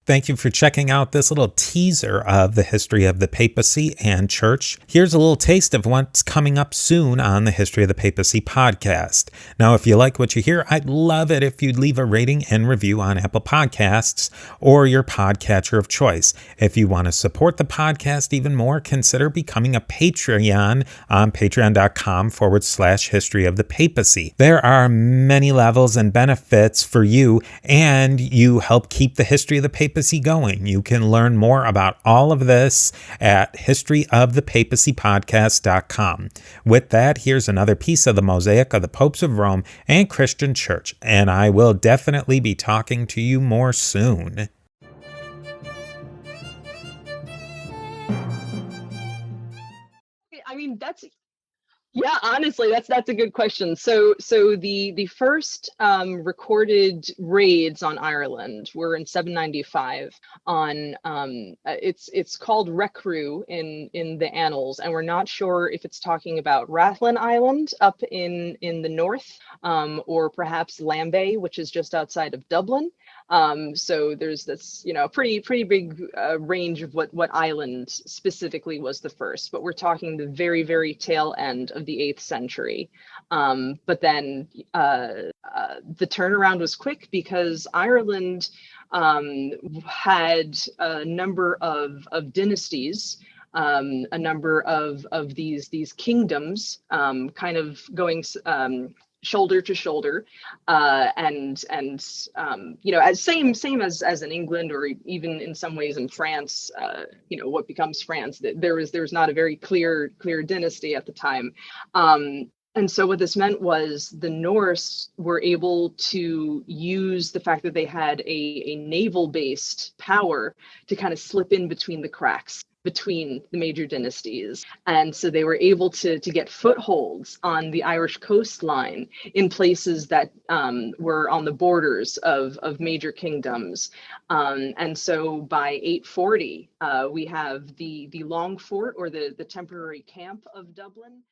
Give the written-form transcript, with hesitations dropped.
Thank you for checking out this little teaser of the history of the papacy and church. Here's a little taste of what's coming up soon on the History of the Papacy podcast. Now, if you like what you hear, I'd love it if you'd leave a rating and review on Apple Podcasts or your podcatcher of choice. If you want to support the podcast even more, consider becoming a Patreon on patreon.com/history of the papacy. There are many levels and benefits for you, and you help keep the history of the papacy going. You can learn more about all of this at historyofthepapacypodcast.com. With that, here's another piece of the mosaic of the popes of Rome and Christian church, and I will definitely be talking to you more soon. Yeah, honestly, that's a good question. So the first recorded raids on Ireland were in 795 on it's called Recru in the annals, and we're not sure if it's talking about Rathlin Island up in the north, or perhaps Lambay, which is just outside of Dublin. So there's this, pretty big range of what island specifically was the first, but we're talking the very, very tail end of the 8th century. But then the turnaround was quick because Ireland had a number of dynasties, a number of these kingdoms kind of going shoulder to shoulder, and as same as in England, or even in some ways in France, what becomes France. There was not a very clear dynasty at the time. And so what this meant was the Norse were able to use the fact that they had a naval-based power to kind of slip in between the cracks between the major dynasties. And so they were able to get footholds on the Irish coastline in places that were on the borders of major kingdoms. And so by 840, we have the Long Fort, or the temporary camp of Dublin.